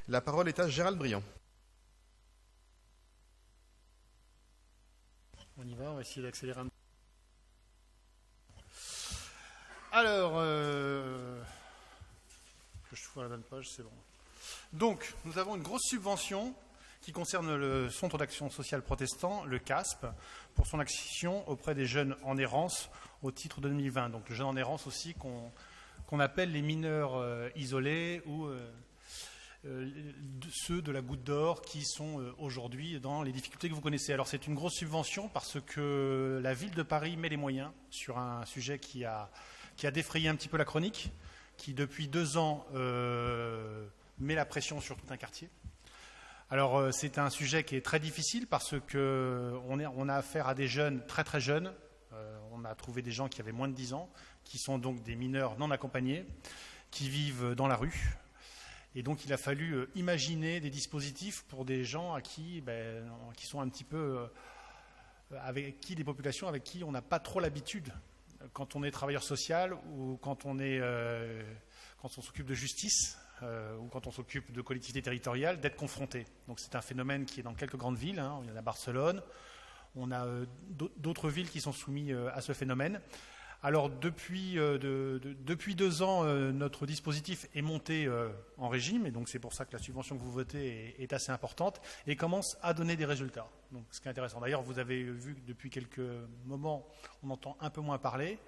La parole est à Gérald Briand. On y va, on va essayer d'accélérer un peu. Alors, que je vois la bonne page, c'est bon. Donc, nous avons une grosse subvention qui concerne le Centre d'action sociale protestant, le CASP, pour son action auprès des jeunes en errance au titre de 2020. Donc, le jeune en errance aussi qu'on appelle les mineurs isolés ou ceux de la Goutte d'Or qui sont aujourd'hui dans les difficultés que vous connaissez. Alors, c'est une grosse subvention parce que la ville de Paris met les moyens sur un sujet qui a défrayé un petit peu la chronique, qui depuis 2 ans met la pression sur tout un quartier. Alors c'est un sujet qui est très difficile parce qu'on a affaire à des jeunes très très jeunes. On a trouvé des gens qui avaient moins de 10 ans, qui sont donc des mineurs non accompagnés, qui vivent dans la rue. Et donc il a fallu imaginer des dispositifs pour des gens qui sont un petit peu des populations avec qui on n'a pas trop l'habitude quand on est travailleur social ou quand on s'occupe de justice ou quand on s'occupe de collectivités territoriales, d'être confronté. Donc c'est un phénomène qui est dans quelques grandes villes. Il y en a Barcelone, on a d'autres villes qui sont soumises à ce phénomène. Alors depuis 2 ans, notre dispositif est monté en régime, et donc c'est pour ça que la subvention que vous votez est assez importante et commence à donner des résultats. Donc ce qui est intéressant. D'ailleurs, vous avez vu que depuis quelques moments, on entend un peu moins parler.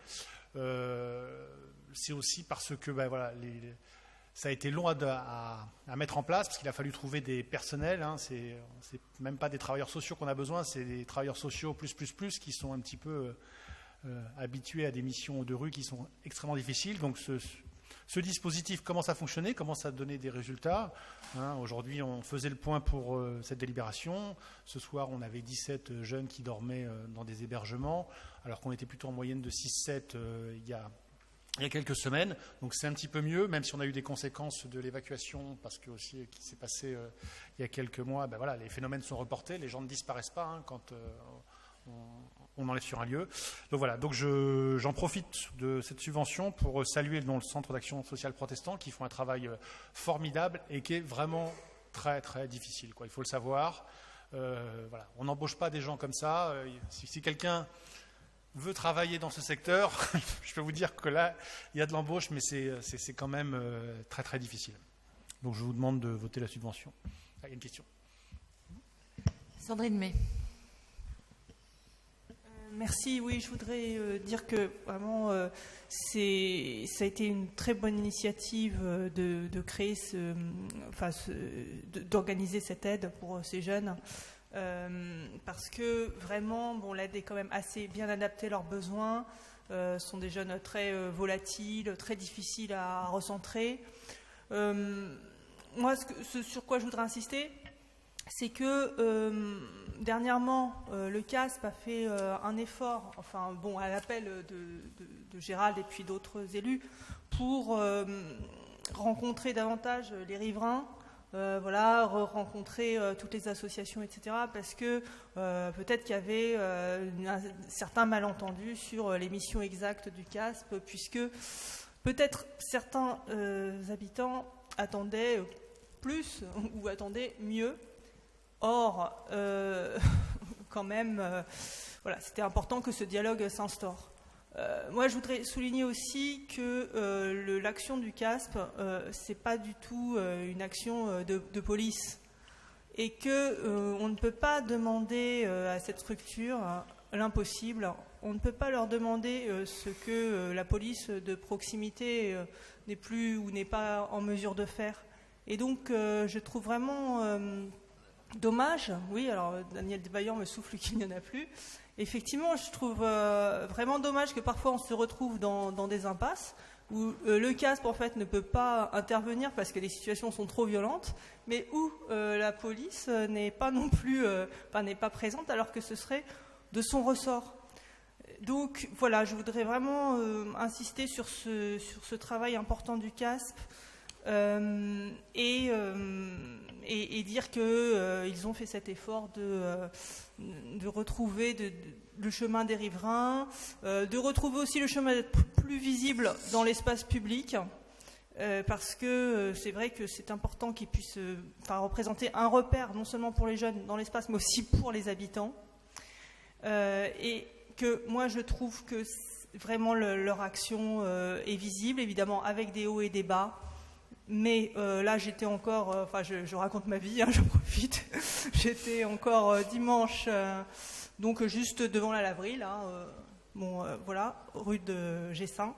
C'est aussi parce que ça a été long à mettre en place, parce qu'il a fallu trouver des personnels. C'est même pas des travailleurs sociaux qu'on a besoin, c'est des travailleurs sociaux plus qui sont un petit peu habitués à des missions de rue qui sont extrêmement difficiles. Donc ce dispositif commence à fonctionner, commence à donner des résultats. Aujourd'hui, on faisait le point pour cette délibération. Ce soir, on avait 17 jeunes qui dormaient dans des hébergements, alors qu'on était plutôt en moyenne de 6-7 il y a quelques semaines. Donc c'est un petit peu mieux, même si on a eu des conséquences de l'évacuation, parce que aussi qui s'est passé il y a quelques mois, les phénomènes sont reportés, les gens ne disparaissent pas quand on enlève sur un lieu. Donc voilà, j'en profite de cette subvention pour saluer le Centre d'action sociale protestant, qui font un travail formidable et qui est vraiment très très difficile, il faut le savoir. On n'embauche pas des gens comme ça. Si quelqu'un veut travailler dans ce secteur, je peux vous dire que là, il y a de l'embauche, mais c'est quand même très très difficile. Donc je vous demande de voter la subvention. Il y a une question. Sandrine May. Merci. Oui, je voudrais dire que vraiment, ça a été une très bonne initiative de créer d'organiser cette aide pour ces jeunes. Parce que vraiment, l'aide est quand même assez bien adaptée à leurs besoins. Ce sont des jeunes très volatiles, très difficiles à recentrer. Moi, ce sur quoi je voudrais insister, c'est que dernièrement, le CASP a fait un effort, à l'appel de Gérald et puis d'autres élus, pour rencontrer davantage les riverains. Rencontrer toutes les associations, etc. Parce que peut-être qu'il y avait un certain malentendu sur les missions exactes du CASP, puisque peut-être certains habitants attendaient plus ou attendaient mieux. Or, quand même, c'était important que ce dialogue s'instaure. Moi, je voudrais souligner aussi que l'action du CASP, c'est pas du tout une action de police, et que on ne peut pas demander à cette structure l'impossible. On ne peut pas leur demander ce que la police de proximité n'est plus ou n'est pas en mesure de faire. Et donc, je trouve vraiment dommage. Oui, alors Daniel Desbaillants me souffle qu'il n'y en a plus. Effectivement, je trouve vraiment dommage que parfois on se retrouve dans des impasses où le CASP en fait ne peut pas intervenir parce que les situations sont trop violentes, mais où la police n'est pas non plus, n'est pas présente alors que ce serait de son ressort. Donc voilà, je voudrais vraiment insister sur ce travail important du CASP et dire qu'ils ont fait cet effort de retrouver le chemin des riverains, de retrouver aussi le chemin d'être plus visible dans l'espace public, parce que c'est vrai que c'est important qu'ils puissent représenter un repère, non seulement pour les jeunes dans l'espace, mais aussi pour les habitants. Et que moi, je trouve que vraiment leur action est visible, évidemment, avec des hauts et des bas. Mais là, j'étais encore, je raconte ma vie, j'en profite. J'étais encore dimanche, donc juste devant la laverie, là, rue de Gessin.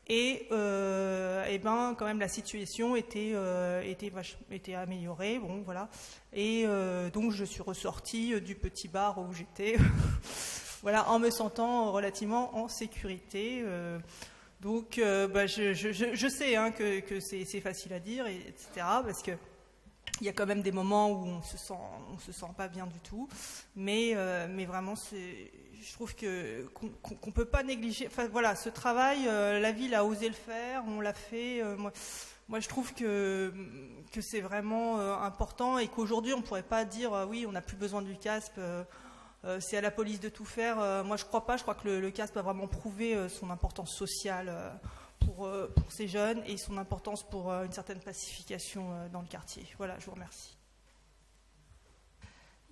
Et quand même, la situation était améliorée, bon, voilà. Et donc, je suis ressortie du petit bar où j'étais, voilà, en me sentant relativement en sécurité. Donc, je sais que c'est facile à dire, etc. Parce que il y a quand même des moments où on se sent pas bien du tout. Mais vraiment, je trouve qu'on peut pas négliger. Enfin voilà, ce travail, la ville a osé le faire, on l'a fait. Moi, je trouve que c'est vraiment important et qu'aujourd'hui, on pourrait pas dire oui, on n'a plus besoin du CASP. C'est à la police de tout faire. Moi, je crois pas. Je crois que le CASP a vraiment prouvé son importance sociale pour ces jeunes et son importance pour une certaine pacification dans le quartier. Voilà, je vous remercie.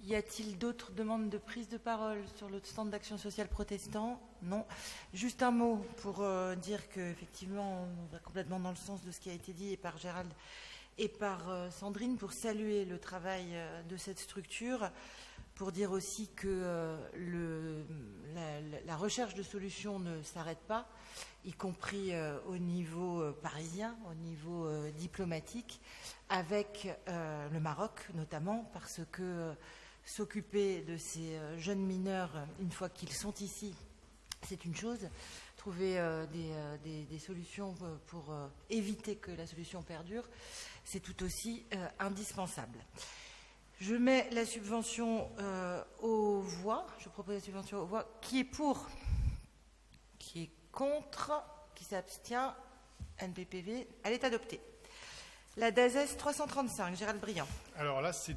Y a-t-il d'autres demandes de prise de parole sur le stand d'Action sociale protestant? Non. Juste un mot pour dire qu'effectivement, on va complètement dans le sens de ce qui a été dit et par Gérald et par Sandrine pour saluer le travail de cette structure. Pour dire aussi que la recherche de solutions ne s'arrête pas, y compris au niveau parisien, au niveau diplomatique, avec le Maroc notamment, parce que s'occuper de ces jeunes mineurs, une fois qu'ils sont ici, c'est une chose. Trouver des solutions pour éviter que la solution perdure, c'est tout aussi indispensable. Je mets la subvention aux voix. Je propose la subvention aux voix. Qui est pour? Qui est contre? Qui s'abstient? NPPV. Elle est adoptée. La DASES 335, Gérald Briand. Alors là, c'est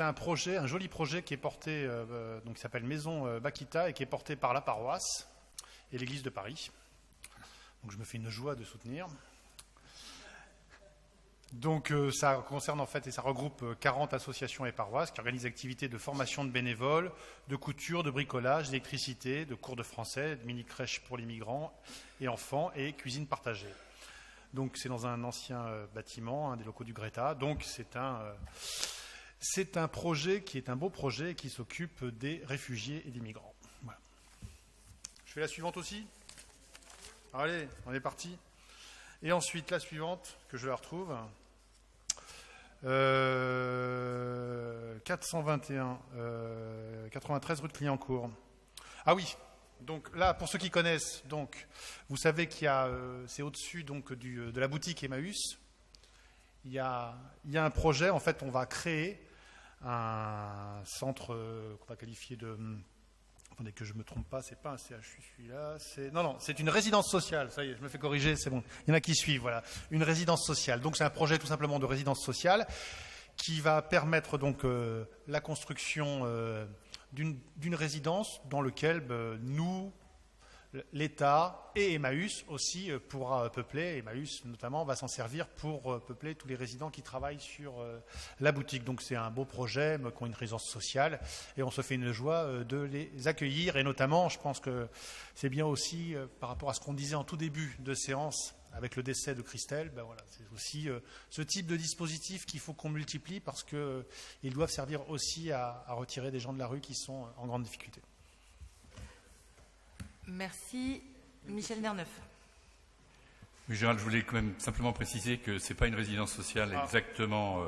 un projet, un joli projet qui est porté, qui s'appelle Maison Bakita et qui est porté par la paroisse et l'Église de Paris. Donc je me fais une joie de soutenir. Donc ça concerne en fait et ça regroupe 40 associations et paroisses qui organisent des activités de formation de bénévoles, de couture, de bricolage, d'électricité, de cours de français, de mini-crèches pour les migrants et enfants et cuisine partagée. Donc c'est dans un ancien bâtiment, des locaux du Greta. Donc c'est un projet qui est un beau projet qui s'occupe des réfugiés et des migrants. Voilà. Je fais la suivante aussi. Allez, on est parti. Et ensuite, la suivante, que je la retrouve, 421, 93 rue de Clignancourt. Ah oui, donc là, pour ceux qui connaissent, donc, vous savez qu'il y a, c'est au-dessus donc, de la boutique Emmaüs, il y a un projet, en fait, on va créer un centre qu'on va qualifier de... Attendez que je ne me trompe pas, c'est pas un CHU celui-là, c'est une résidence sociale, ça y est, je me fais corriger, c'est bon, il y en a qui suivent, voilà, une résidence sociale. Donc c'est un projet tout simplement de résidence sociale qui va permettre donc la construction d'une résidence dans laquelle nous, l'État et Emmaüs aussi pourra peupler. Emmaüs notamment va s'en servir pour peupler tous les résidents qui travaillent sur la boutique. Donc c'est un beau projet qui ont une résidence sociale et on se fait une joie de les accueillir. Et notamment, je pense que c'est bien aussi par rapport à ce qu'on disait en tout début de séance avec le décès de Christelle, voilà, c'est aussi ce type de dispositif qu'il faut qu'on multiplie parce qu'ils doivent servir aussi à retirer des gens de la rue qui sont en grande difficulté. Merci. Michel Nerneuf. Oui, Gérald, je voulais quand même simplement préciser que ce n'est pas une résidence sociale exactement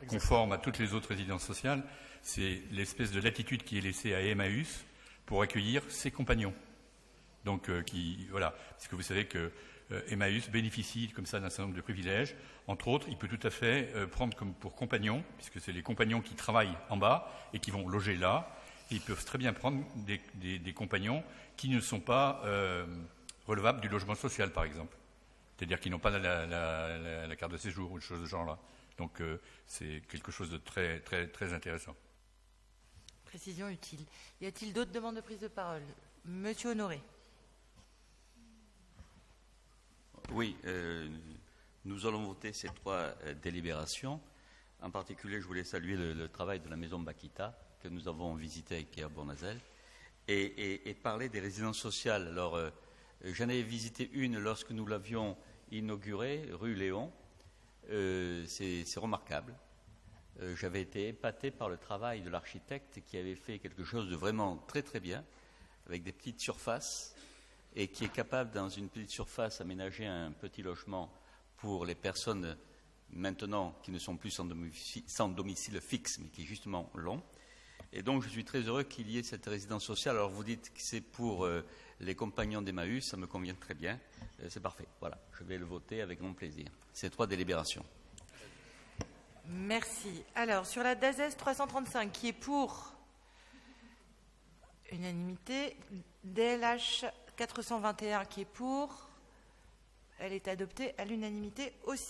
conforme à toutes les autres résidences sociales. C'est l'espèce de latitude qui est laissée à Emmaüs pour accueillir ses compagnons. Donc, voilà, parce que vous savez que Emmaüs bénéficie comme ça d'un certain nombre de privilèges. Entre autres, il peut tout à fait prendre comme pour compagnons, puisque c'est les compagnons qui travaillent en bas et qui vont loger là. Et ils peuvent très bien prendre des compagnons qui ne sont pas relevables du logement social, par exemple. C'est-à-dire qu'ils n'ont pas la carte de séjour ou des choses de ce genre-là. Donc, c'est quelque chose de très, très, très intéressant. Précision utile. Y a-t-il d'autres demandes de prise de parole? Monsieur Honoré. Oui, Nous allons voter ces 3 délibérations. En particulier, je voulais saluer le travail de la maison Bakita que nous avons visité avec Pierre Bournazel et parler des résidences sociales. Alors, j'en ai visité une lorsque nous l'avions inaugurée, rue Léon. C'est remarquable. J'avais été épaté par le travail de l'architecte qui avait fait quelque chose de vraiment très très bien, avec des petites surfaces, et qui est capable, dans une petite surface, aménager un petit logement pour les personnes maintenant qui ne sont plus sans domicile fixe, mais qui est justement long. Et donc je suis très heureux qu'il y ait cette résidence sociale. Alors vous dites que c'est pour les compagnons d'Emmaüs, ça me convient très bien, c'est parfait. Voilà, je vais le voter avec grand plaisir. Ces 3 délibérations. Merci. Alors, sur la DAZES 335, qui est pour unanimité, DLH 421, qui est pour, elle est adoptée à l'unanimité aussi.